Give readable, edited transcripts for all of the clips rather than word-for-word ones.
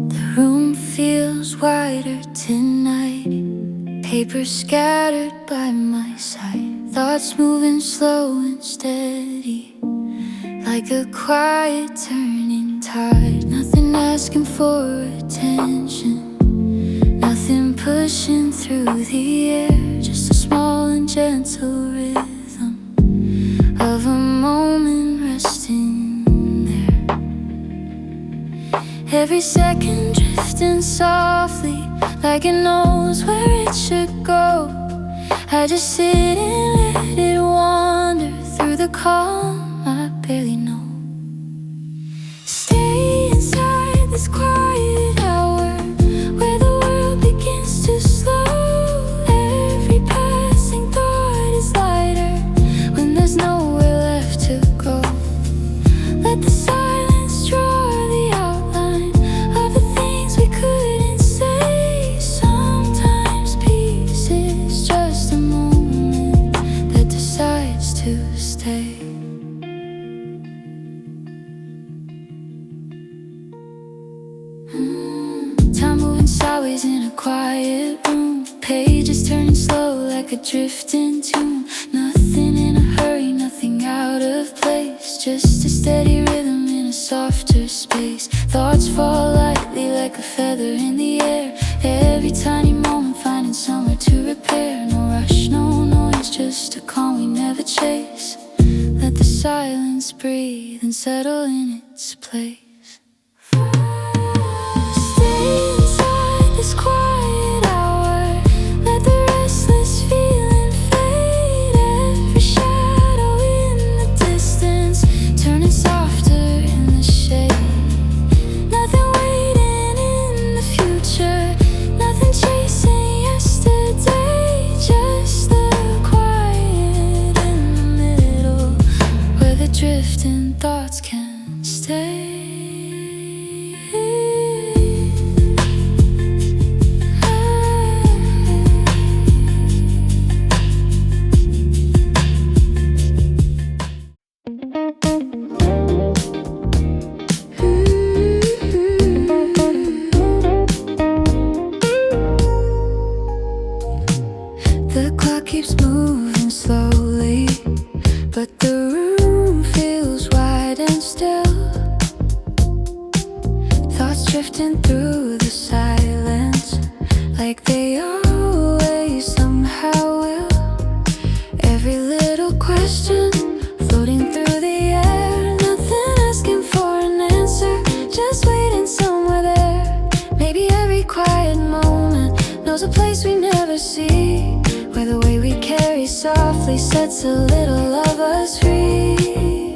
The room feels wider tonight, paper scattered by my side, thoughts moving slow and steady, like a quiet turning tide. Nothing asking for attention, nothing pushing through the air, just a small and gentle rhythm of a moment resting there. Every second drifting softly, like it knows where it should go. I just sit and let it wander through the calm I barely know. Stay inside this quiet hour, where the world begins to slow. Every passing thought is lighter when there's nowhere left to go. Let the silence draw the outline of the things we couldn't say. Sometimes peace is just a moment that decides to stay. Time moving sideways in a quiet room, pages turning slow like a drifting tune. Nothing in a hurry, nothing out of place, just a steady rhythm in a softer space. Thoughts fall lightly like a feather in the air, every tiny moment finding somewhere to repair. No rush, no noise, just a calm we never chase. Let the silence breathe and settle in its place. This quiet hour, let the restless feeling fade. Every shadow in the distance turning softer in the shade. Nothing waiting in the future, nothing chasing yesterday. Just the quiet in the middle, where the drifting thoughts can stay. The clock keeps moving slowly, but the room feels wide and still. Thoughts drifting through the silence, like they always somehow will. Every little question floating through the air, nothing asking for an answer, just waiting somewhere there. Maybe every quiet moment knows a place we never see, where the way we carry softly sets a little of us free.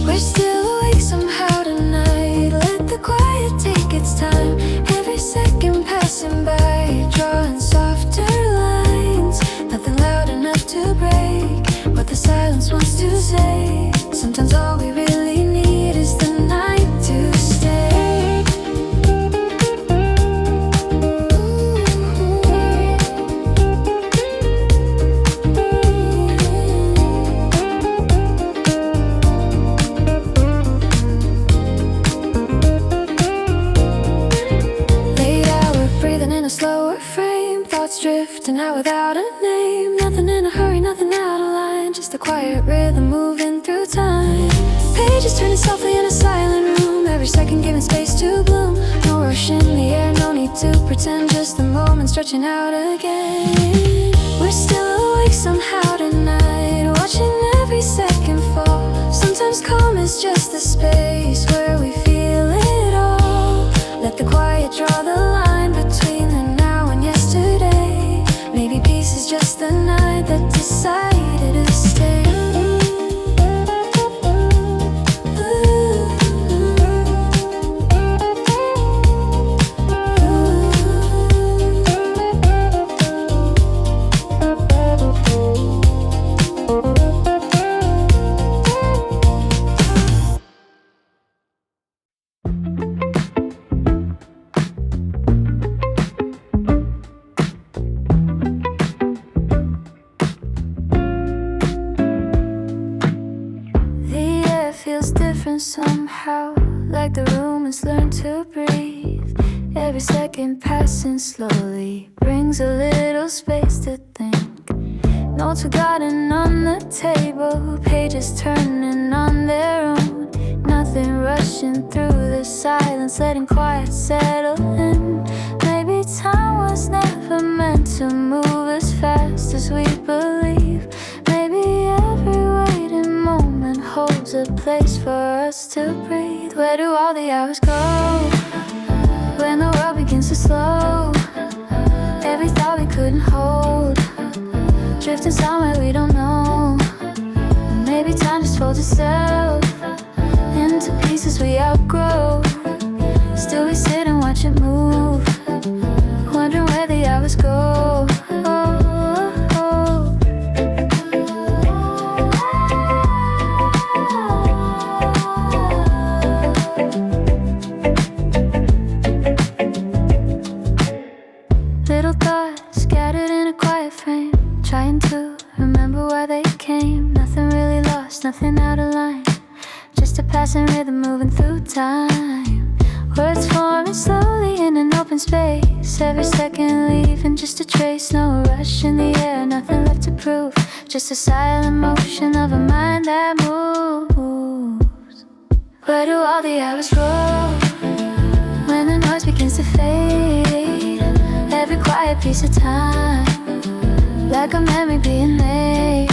We're still awake somehow tonight, let the quiet take its time. Every second passing by, drawing softer lines, nothing loud enough to break what the silence wants to say. Sometimes all we really need is the night to stay. Drifting out without a name, nothing in a hurry, nothing out of line, just a quiet rhythm moving through time. Pages turning softly in a silent room, every second giving space to bloom. No rush in the air, no need to pretend, just the moment stretching out again. We're still awake somehow tonight, watching every second fall. Sometimes calm is just the space where we feel it all. Let the quiet draw the line between the now and yesterday. Maybe peace is just the night that decided to stay. somehow, like the room has learned to breathe. Every second passing slowly brings a little space to think. Notes forgotten on the table, pages turning on their own. Nothing rushing through the silence, letting quiet settle in. Maybe time was never meant to move as fast as we believe. Maybe every waiting moment holds a place for us to breathe. Where do all the hours go when the world begins to slow? Every thought we couldn't hold, drifting somewhere we don't know. Maybe time just folds itself into pieces we outgrow. Still we sit and watch it move, wondering where the hours go. Little thoughts scattered in a quiet frame, trying to remember why they came. Nothing really lost, nothing out of line, just a passing rhythm moving through time. Words forming slowly in an open space, every second leaving just a trace. No rush in the air, nothing left to prove, just a silent motion of a mind that moves. Where do all the hours go when the noise begins to fade? Every quiet piece of time, like a memory being made.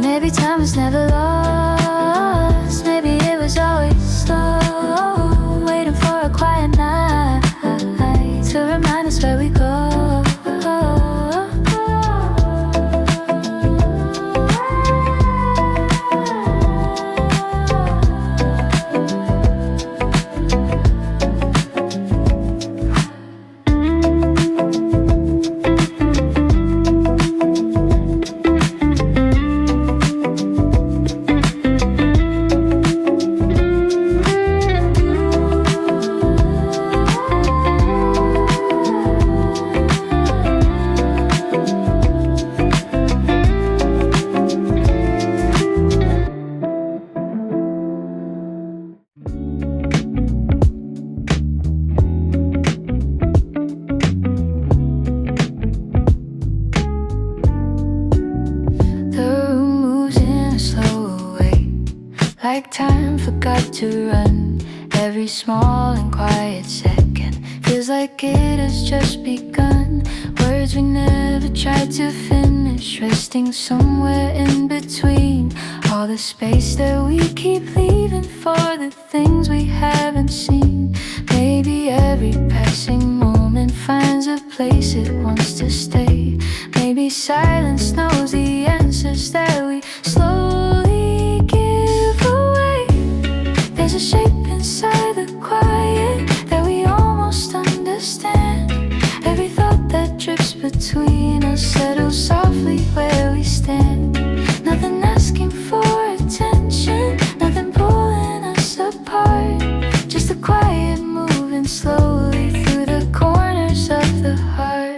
Maybe time was never lost, maybe it was always slow, waiting for a quiet night to remind us where we go. Like time forgot to run, every small and quiet second feels like it has just begun. Words we never tried to finish, resting somewhere in between. All the space that we keep leaving for the things we haven't seen. Maybe every passing moment finds a place it wants to stay. Maybe silence knows the answers that we slowly give away. There's a shape inside the quiet that we almost understand. Every thought that drifts between us settles softly where we stand. Nothing asking for attention, nothing pulling us apart, just a quiet moving slowly through the corners of the heart.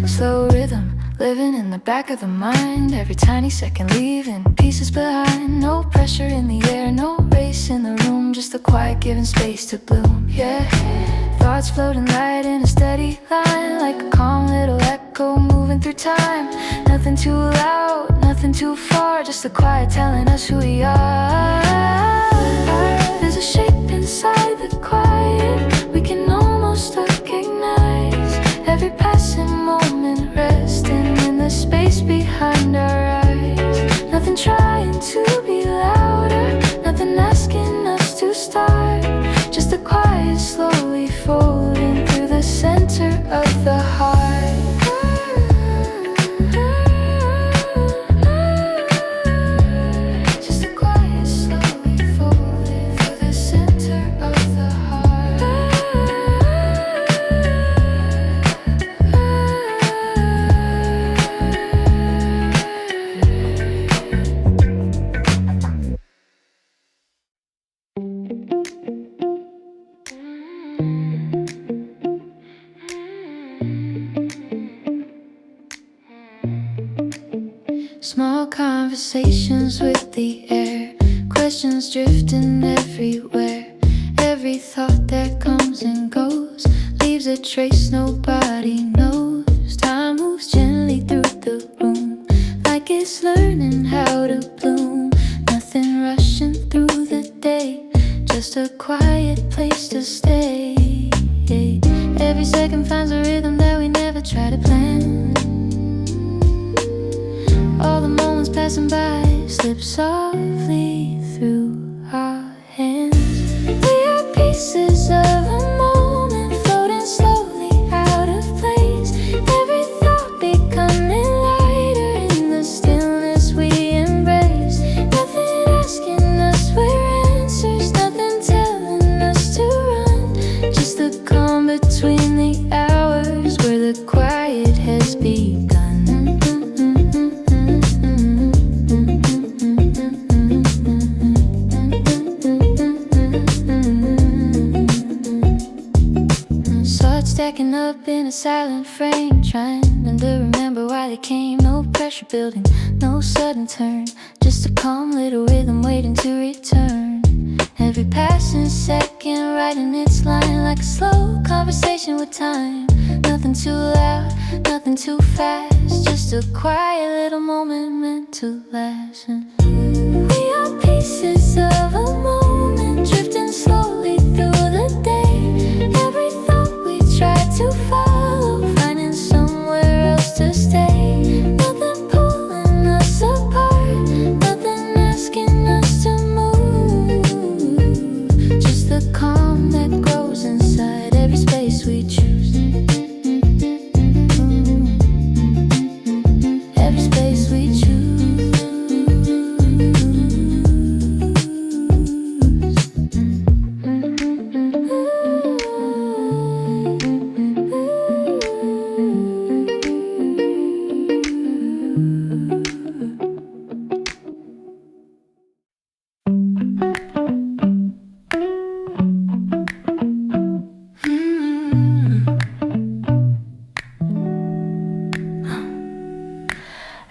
Slow rhythm, living in the back of the mind, every tiny second leaving pieces behind. No pressure in the air, no race in the room, just a quiet giving space to bloom. Yeah, thoughts floating light in a steady line, like a calm little echo moving through time. Nothing too loud, nothing too far, just a quiet telling us who we are. There's a shape inside the quiet we can almost recognize. Every passing moment resting in the space behind our eyes. Nothing trying to be louder, nothing asking us to start, just a quiet slowly folding through the center of the heart. Just a quiet slowly folding through the center of the heart. Small conversations with the air, questions drifting everywhere. Every thought that comes and goes leaves a trace nobody knows. Time moves gently through the room, like it's learning how to bloom. Nothing rushing through the day, just a quiet place to stay. Every second finds a rhythm that we never try to plan. All the moments passing by slip softly through our hands. We are pieces of a moment floating slowly out of place. Every thought becoming lighter in the stillness we embrace. Nothing asking us for answers, nothing telling us to run. Just the calm between the hours where the quiet has begun. Stacking up in a silent frame, trying to remember why they came. No pressure building, no sudden turn, just a calm little rhythm waiting to return. Every passing second writing its line, like a slow conversation with time. Nothing too loud, nothing too fast, just a quiet little moment meant to last. And we are pieces of a moment drifting slowly through the day. Every try to follow, finding somewhere else to stay. Nothing pulling us apart, nothing asking us to move. Just the calm that grows inside every space we choose. Every space we choose.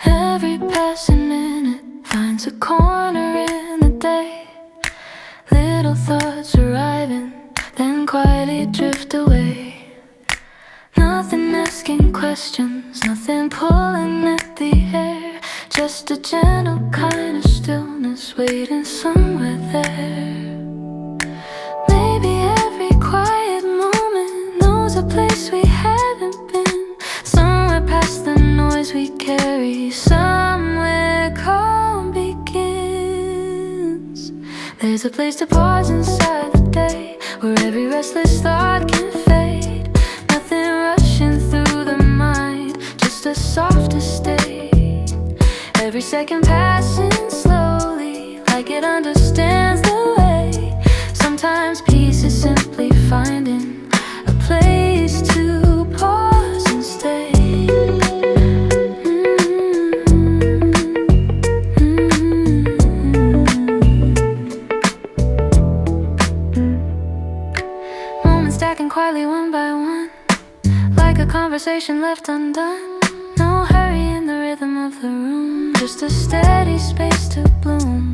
Every passing minute finds a corner in the day. Little thoughts arriving, then quietly drift away. Nothing asking questions, nothing pulling at the air. Just a gentle kind of stillness waiting somewhere there. Maybe every quiet moment knows a place we haven't been. Somewhere past the noise we carry, somewhere calm begins. There's a place to pause inside the day, where every restless thought can fade. Nothing rushing through the mind, just a softer state. Every second passing slowly, like it understands the way. Sometimes peace is simply finding a place to pause and stay. Stacking quietly one by one, like a conversation left undone. No hurry in the rhythm of the room, just a steady space to bloom.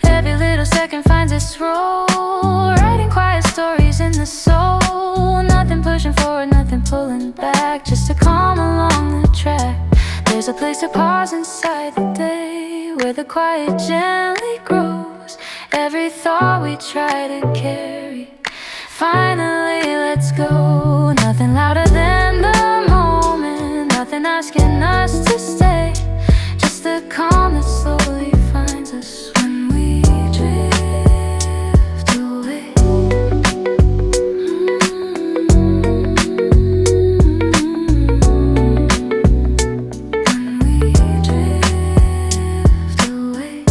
Every little second finds its role, writing quiet stories in the soul. Nothing pushing forward, nothing pulling back, just a calm along the track. There's a place to pause inside the day, where the quiet gently grows. Every thought we try to carry, finally, let's go. Nothing louder than the moment, nothing asking us to stay. Just the calm that slowly finds us when we drift away. When we drift away.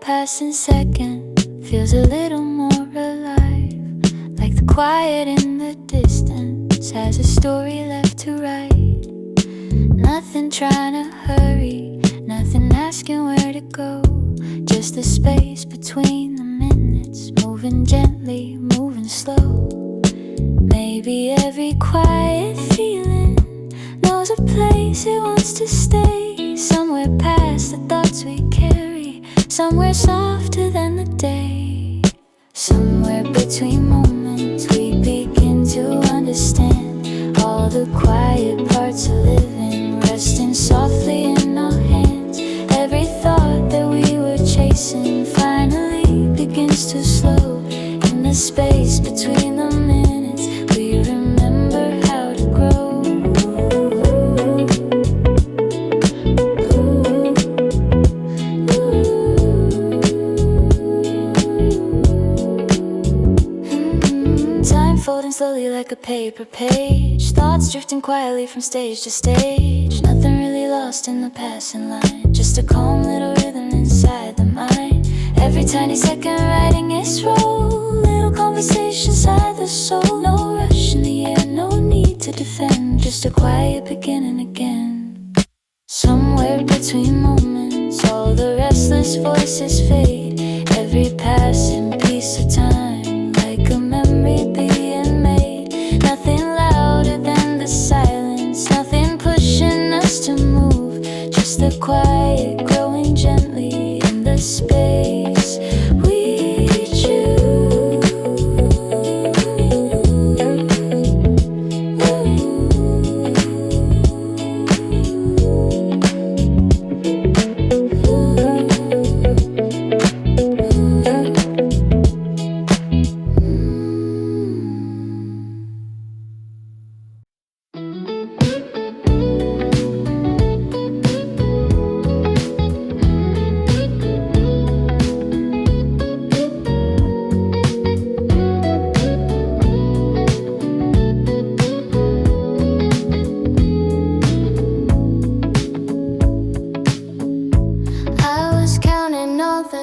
Passing second feels a little more alive, like the quiet in the distance. moments, has a story left to write. Nothing trying to hurry, nothing asking where to go. Just the space between the minutes, moving gently, moving slow. Maybe every quiet feeling knows a place it wants to stay. Somewhere past the thoughts we carry, somewhere softer than the day. Somewhere between moments we begin to understand all the quiet parts of living, resting softly in our hands. Every thought that we were chasing finally begins to slow. In the space between the minutes, we remember how to grow. Time folding slowly like a paper page, thoughts drifting quietly from stage to stage. Nothing really lost in the passing line, just a calm little rhythm inside the mind. Every tiny second writing its role, little conversation inside the soul. No rush in the air, no need to defend, just a quiet beginning again. Somewhere between moments, all the restless voices fade. Every passing piece of time, like a memory being made. Nothing louder than the silence, nothing pushing us to move. Just the quiet growing gently in the space we choose.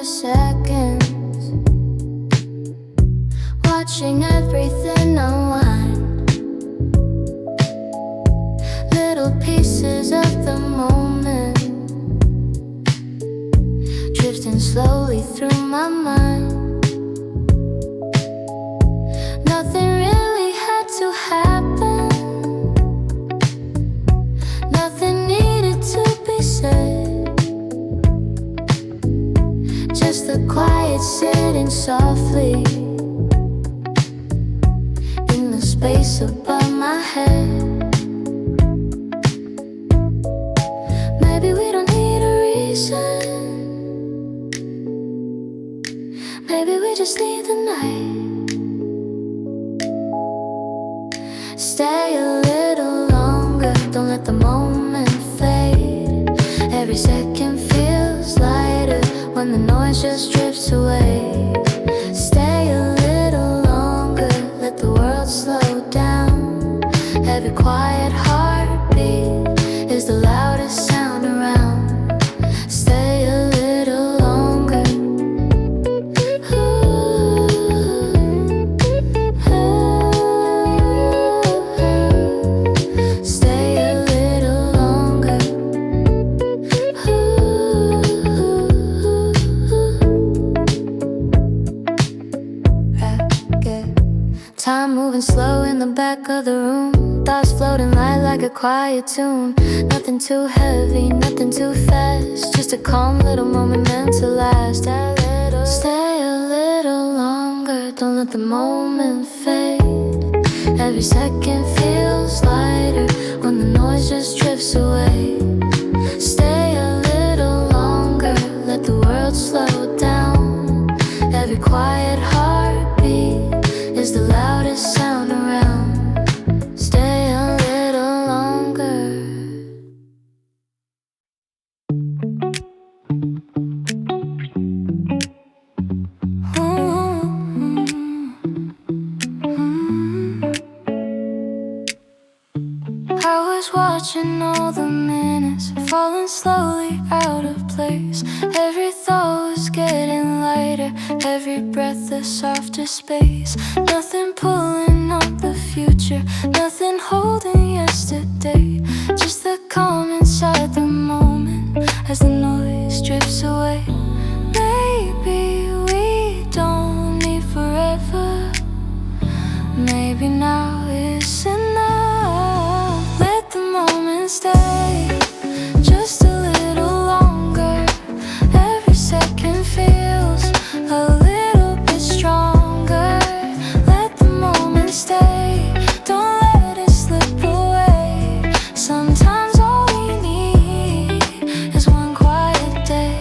Seconds, watching everything unwind. Little pieces of the moment, drifting slowly through my mind. Nothing really had to happen, nothing needed to be said. Just the quiet sitting softly in the space above my head. Maybe we don't need a reason, maybe we just need the night. Stay a little longer, don't let the moment fade. Every second feels lighter when the noise just drifts away. Stay a little longer, let the world slow down. Every quiet heartbeat is the loudest sound around. Stay a little longer. Stay a little longer. Time moving slow in the back of the room, thoughts floating light like a quiet tune. Nothing too heavy, nothing too fast, just a calm little moment meant to last. Stay a little longer, don't let the moment fade. Every second feels lighter when the noise just drifts away. Stay a little longer, let the world slow down. Every quiet heartbeat is the loudest sound around. Stay a little longer. I was watching all the minutes falling slowly out of place. Every thought was getting lighter, every breath a softer space. Nothing pulling on the future, nothing Nothing holding yesterday, just the calm inside the moment as the noise drifts away. Maybe we don't need forever, maybe now is enough. Let the moment stay just a little longer. Every second feels a little bit stronger. Let the moment stay, don't let it slip away. Sometimes all we need is one quiet day.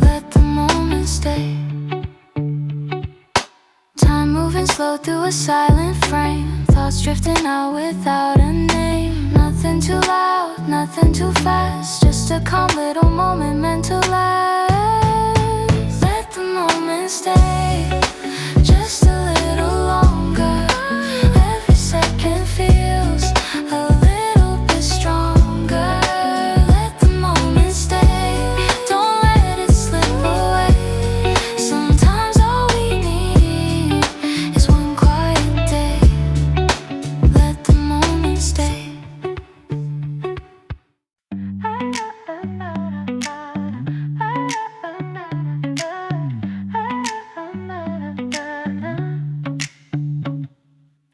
Let the moment stay. Time moving slow through a silent frame, thoughts drifting out without a name. Nothing too loud, nothing too fast, just a calm little moment meant to last. Let the moment stay just a little longer. Every second feels a little bit stronger. Let the moment stay, don't let it slip away. Sometimes all we need is one quiet day. Let the moment stay.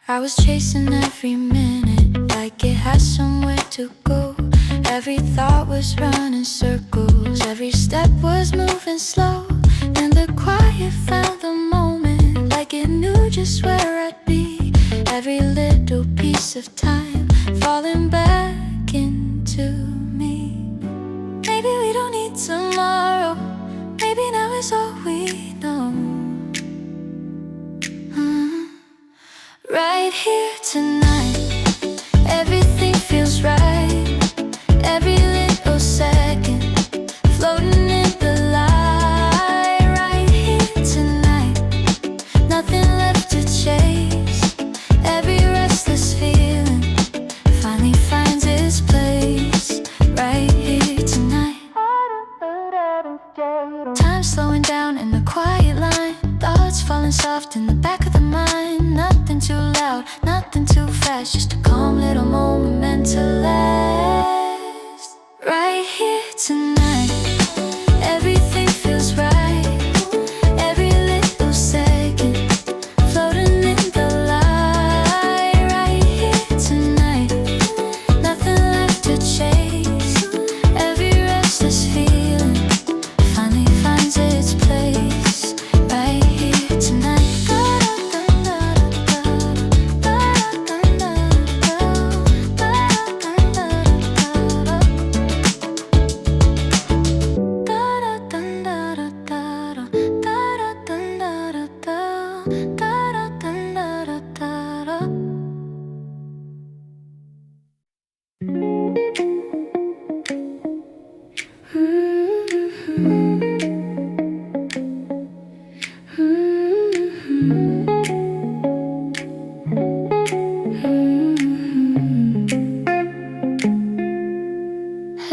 I was chasing every minute like it had somewhere to go. Every thought was running circles, every step was moving slow. Then the quiet found the moment, like it knew just where I'd be. Every little piece of time falling back into me. Maybe we don't need tomorrow, maybe now is all we know. Right here tonight, everything feels right. Every little second floating in the light. Right here tonight, nothing left to chase. Every restless feeling finally finds its place. Right here tonight. Time slowing down in the quiet line, thoughts falling soft in the back of the mind. Nothing too loud, nothing too fast, just a calm little moment meant to last. Right here tonight, everything feels right. Every little second floating in the light. Right here tonight, nothing left to chase. Every restless feeling finally finds its place. Right here tonight.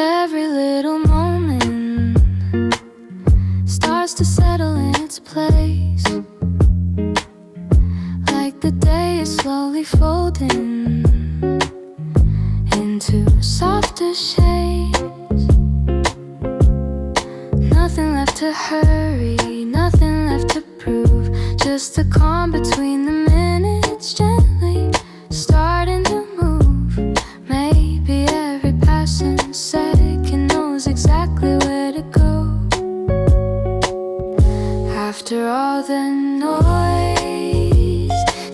Every little moment starts to settle in its place, like the day is slowly folding into softer shades. Nothing left to hurry, nothing left to prove, just the calm between the minutes gently starting to move. Maybe every passing second knows exactly where to go. After all the noise,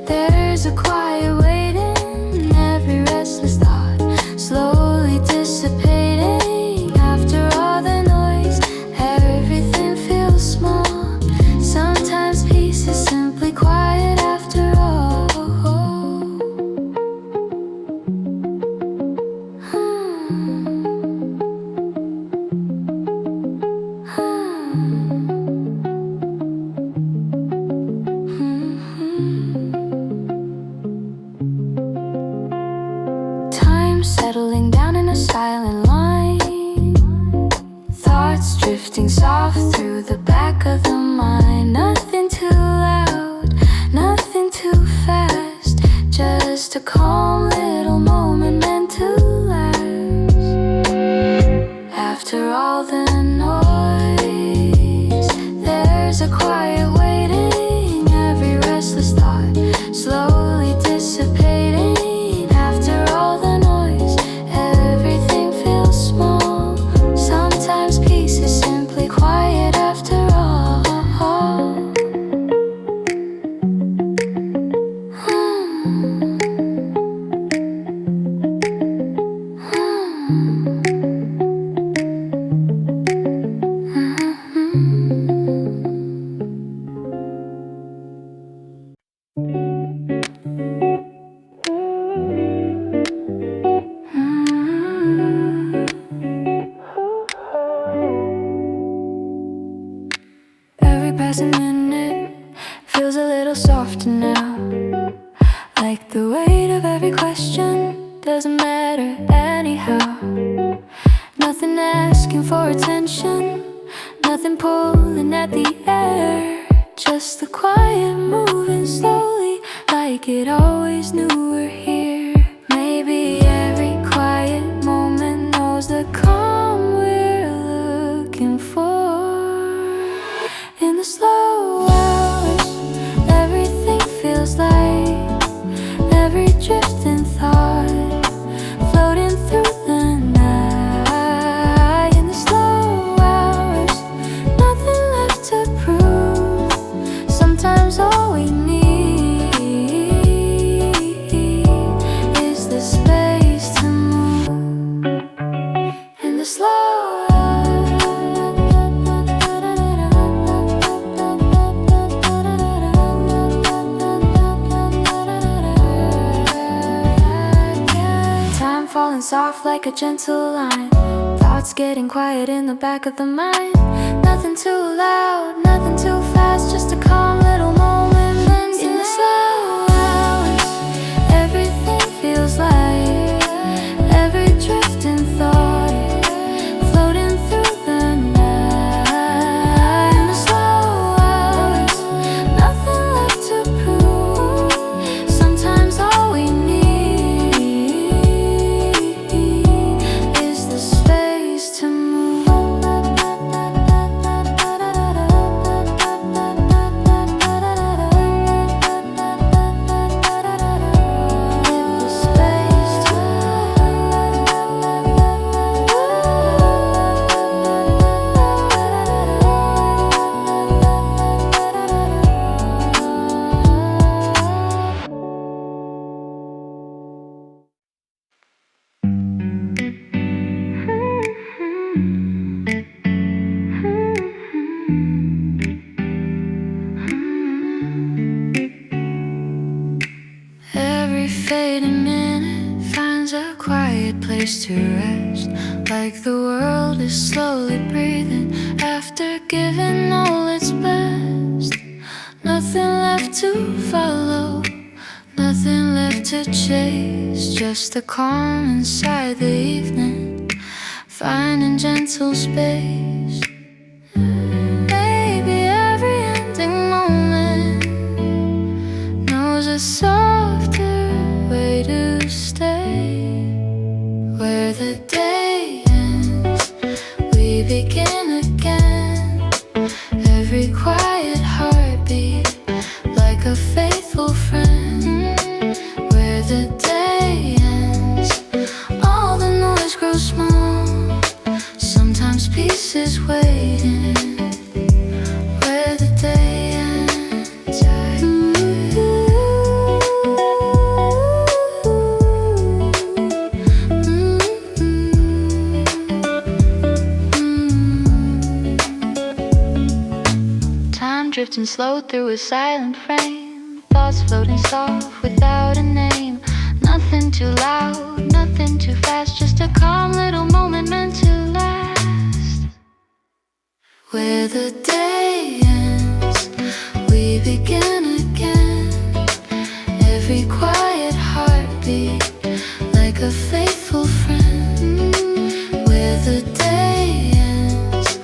there's a quiet waiting. Every restless thought slowly dissipating. After all the noise, everything feels small. Sometimes peace is simply quiet after all. Settling down in a silent line, thoughts drifting soft through the back of the mind. Nothing too loud, nothing too fast, just just a calm little moment meant to last. After all the noise, there's a quiet waiting, every restless thought slowly dissipating. After all the noise, everything feels small. Sometimes peace is simply quiet after all. Every passing minute feels a little softer now, like the weight of every question doesn't matter anyhow. Nothing asking for attention, nothing pulling at the air, just the quiet moving slowly, like it always knew we're here. Maybe every quiet moment knows the calm we're looking for. In the slow hours, everything feels light, every drifting thought floating through the night. In the slow hours, nothing left to prove. Sometimes all we need is the space to move. In the slow falling soft like a gentle line, thoughts getting quiet in the back of the mind. Nothing too loud, nothing too fast, just a calm little moment meant to. In the slow hours, everything feels light, every drifting thought floating through the night. In the slow hours, nothing left to prove. Sometimes all we need is the space to move. Every fading minute finds a quiet place to rest, like the world is slowly breathing after giving all its best. Nothing left to follow, nothing left to chase, just a calm inside the evening, finding gentle space. Maybe every ending moment knows a softer way to stay. Where the day ends, we begin again. Every quiet heartbeat, like a faithful friend. Where the day ends, all the noise grows small. Sometimes peace is waiting. Where the day ends, time drifting slow through a silent frame, thoughts floating soft without a name. Nothing too loud, nothing too fast, just a calm little moment meant to last. Where the day ends, we begin again. Every quiet heartbeat, like a faithful friend. Where the day ends,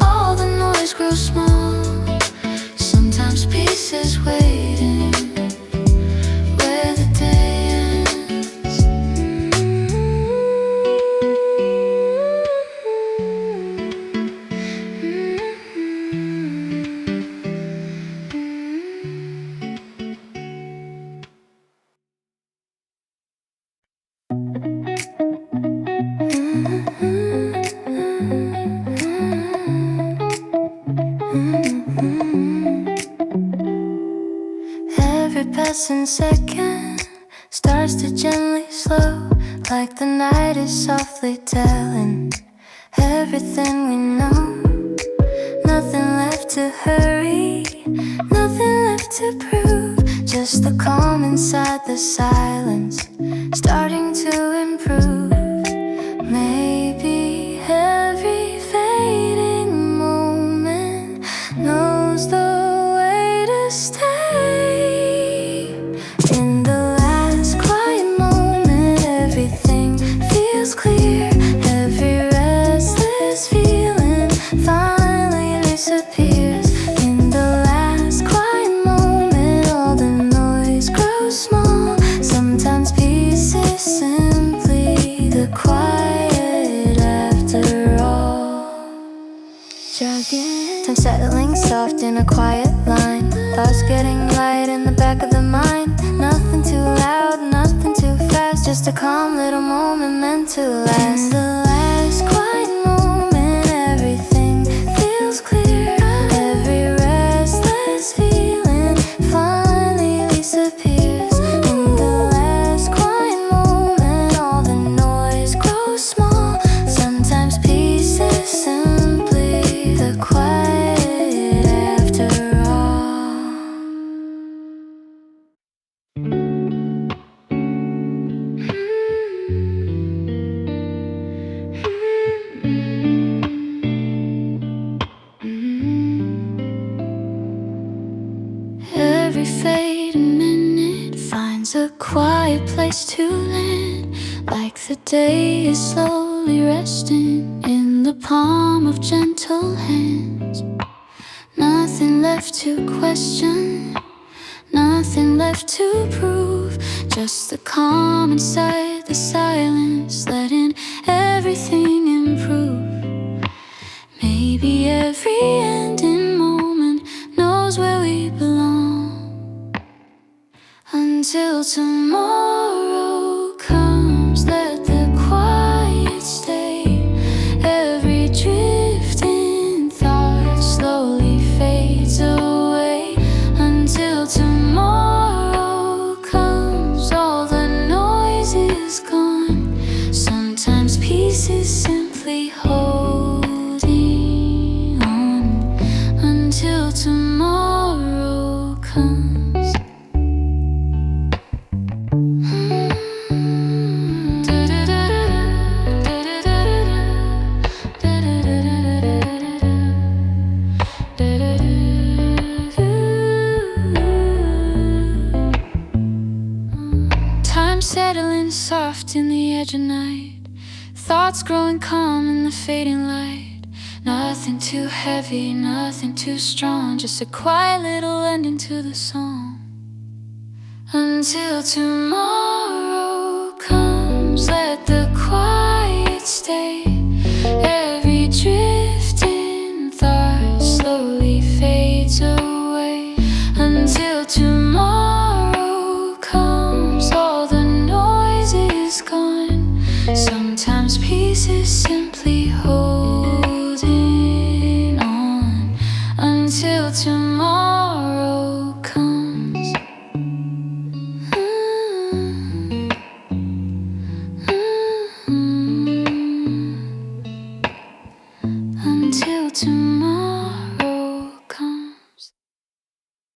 all the noise grows small. Sometimes peace is waiting. Where the day passing second starts to gently slow, like the night is softly telling everything we know. Nothing left to hurry, nothing left to prove, just the calm inside the silence starting to improve. Maybe every fading moment knows the way to stay. In the last quiet moment, everything feels clear. Every restless feeling finally disappears. In the last quiet moment, all the noise grows small. Sometimes peace is simply the quiet after all. Jogging, time settling soft in a quiet line. Thoughts getting light in the back of the mind. Nothing too loud, nothing too fast, just a calm little moment meant to last. In the last quiet moment, everything feels clear. Every restless feeling finally disappears. In the last quiet moment, all the noise grows small. Sometimes peace is simply the quiet after all. Every fading minute finds a quiet place to land, like the day is slowly resting in the palm of gentle hands. Nothing left to question, nothing left to prove, just the calm inside the silence, letting everything improve. Maybe every ending moment knows where we belong. Until tomorrow comes, let the quiet stay. Every drifting thought slowly fades away. Until tomorrow comes, all the noise is gone. Sometimes peace is simply holding on. Until tomorrow comes. Time settling soft in the edge of night, thoughts growing calm in the fading light. Nothing too heavy, nothing too strong, just a quiet little ending to the song. Until tomorrow